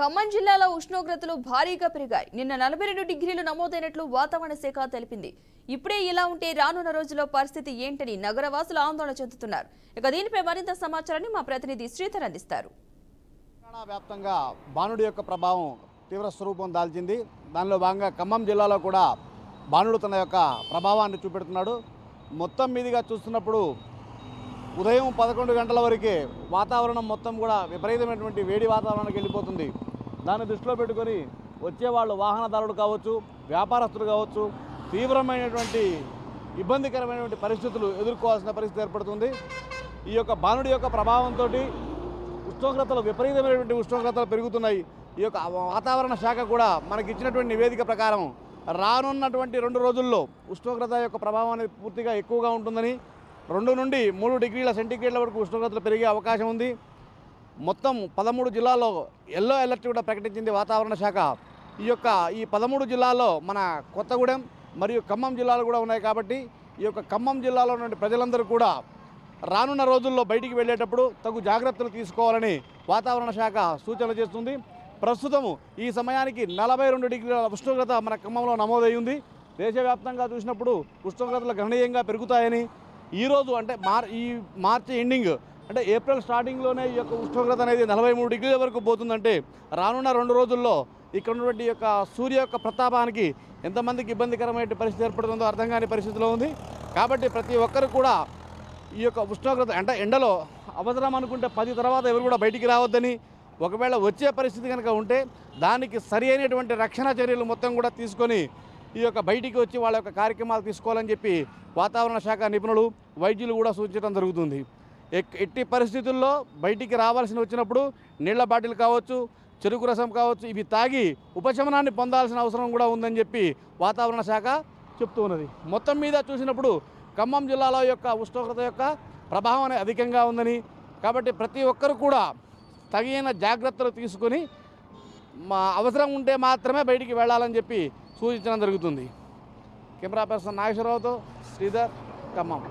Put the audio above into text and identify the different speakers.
Speaker 1: ఖమ్మం జిల్లాలో ఉష్ణోగ్రతలు భారీగా పెరిగాయి. నిన్న 42 డిగ్రీలు నమోదైనట్లు వాతావరణ శాఖ తెలిపింది. ఇప్పుడే ఇలా ఉంటే రానున్న రోజుల్లో పరిస్థితి ఏంటని నగరవాసులు ఆందోళన చెందుతున్నారు. ఇక దీనిపై మరింత సమాచారాన్ని మా ప్రతినిధి శ్రీధర్ అందిస్తారు.
Speaker 2: తెలంగాణ వ్యాప్తంగా బాణుడి యొక్క ప్రభావం తీవ్ర స్వరూపం దాల్చింది. దానిలో భాగంగా ఖమ్మం జిల్లాలో కూడా బాణుడు తన యొక్క ప్రభావాన్ని చూపెడుతున్నాడు. మొత్తం మీదుగా చూస్తున్నప్పుడు ఉదయం 11 గంటల వరకే వాతావరణం మొత్తం కూడా విపరీతమైనటువంటి వేడి వాతావరణానికి వెళ్ళిపోతుంది. దాన్ని దృష్టిలో పెట్టుకొని వచ్చేవాళ్ళు వాహనదారులు కావచ్చు, వ్యాపారస్తులు కావచ్చు, తీవ్రమైనటువంటి ఇబ్బందికరమైనటువంటి పరిస్థితులు ఎదుర్కోవాల్సిన పరిస్థితి ఏర్పడుతుంది. ఈ యొక్క బాణుడి యొక్క ప్రభావంతో ఉష్ణోగ్రతలు విపరీతమైనటువంటి ఉష్ణోగ్రతలు పెరుగుతున్నాయి. ఈ యొక్క వాతావరణ శాఖ కూడా మనకి ఇచ్చినటువంటి నివేదిక ప్రకారం రానున్నటువంటి 2 రోజుల్లో ఉష్ణోగ్రత యొక్క ప్రభావం అనేది పూర్తిగా ఎక్కువగా ఉంటుందని, 2 నుండి 3 డిగ్రీల సెంటీగ్రేడ్ల వరకు ఉష్ణోగ్రతలు పెరిగే అవకాశం ఉంది. మొత్తం 13 జిల్లాల్లో ఎల్లో అలర్ట్ కూడా ప్రకటించింది వాతావరణ శాఖ. ఈ 13 జిల్లాల్లో మన కొత్తగూడెం మరియు ఖమ్మం జిల్లాలు కూడా ఉన్నాయి. కాబట్టి ఈ యొక్క ఖమ్మం జిల్లాలో ఉన్న ప్రజలందరూ కూడా రానున్న రోజుల్లో బయటికి వెళ్ళేటప్పుడు తగు జాగ్రత్తలు తీసుకోవాలని వాతావరణ శాఖ సూచన చేస్తుంది. ప్రస్తుతము ఈ సమయానికి 42 డిగ్రీల ఉష్ణోగ్రత మన ఖమ్మంలో నమోదయ్యింది. దేశవ్యాప్తంగా చూసినప్పుడు ఉష్ణోగ్రతలు గణనీయంగా పెరుగుతాయని, ఈరోజు అంటే మార్చి ఎండింగ్ అంటే ఏప్రిల్ స్టార్టింగ్లోనే ఈ యొక్క ఉష్ణోగ్రత అనేది 43 డిగ్రీల వరకు పోతుందంటే రానున్న 2 రోజుల్లో ఇక్కడ ఉన్నటువంటి యొక్క సూర్య యొక్క ప్రతాపానికి ఎంతమందికి ఇబ్బందికరమైన పరిస్థితి ఏర్పడుతుందో అర్థం కాని పరిస్థితిలో ఉంది. కాబట్టి ప్రతి ఒక్కరు కూడా ఈ యొక్క ఉష్ణోగ్రత అంటే ఎండలో అవసరం అనుకుంటే 10 తర్వాత ఎవరు కూడా బయటికి రావద్దని, ఒకవేళ వచ్చే పరిస్థితి కనుక ఉంటే దానికి సరి అయినటువంటి రక్షణ చర్యలు మొత్తం కూడా తీసుకొని ఈ యొక్క బయటికి వచ్చి వాళ్ళ యొక్క కార్యక్రమాలు తీసుకోవాలని చెప్పి వాతావరణ శాఖ నిపుణులు, వైద్యులు కూడా సూచించడం జరుగుతుంది. ఎట్టి పరిస్థితుల్లో బయటికి రావాల్సి వచ్చినప్పుడు నీళ్ల బాటిల్ కావచ్చు, చెరుకు రసం కావచ్చు, ఇవి తాగి ఉపశమనాన్ని పొందాల్సిన అవసరం కూడా ఉందని చెప్పి వాతావరణ శాఖ చెప్తూ ఉన్నది. మొత్తం మీద చూసినప్పుడు ఖమ్మం జిల్లాలో యొక్క ఉష్ణోగ్రత యొక్క ప్రభావం అనేది అధికంగా ఉందని, కాబట్టి ప్రతి ఒక్కరు కూడా తగిన జాగ్రత్తలు తీసుకొని అవసరం ఉంటే మాత్రమే బయటికి వెళ్ళాలని చెప్పి సూచించడం జరుగుతుంది. కెమెరా పర్సన్ నాగేశ్వరరావుతో శ్రీధర్, ఖమ్మం.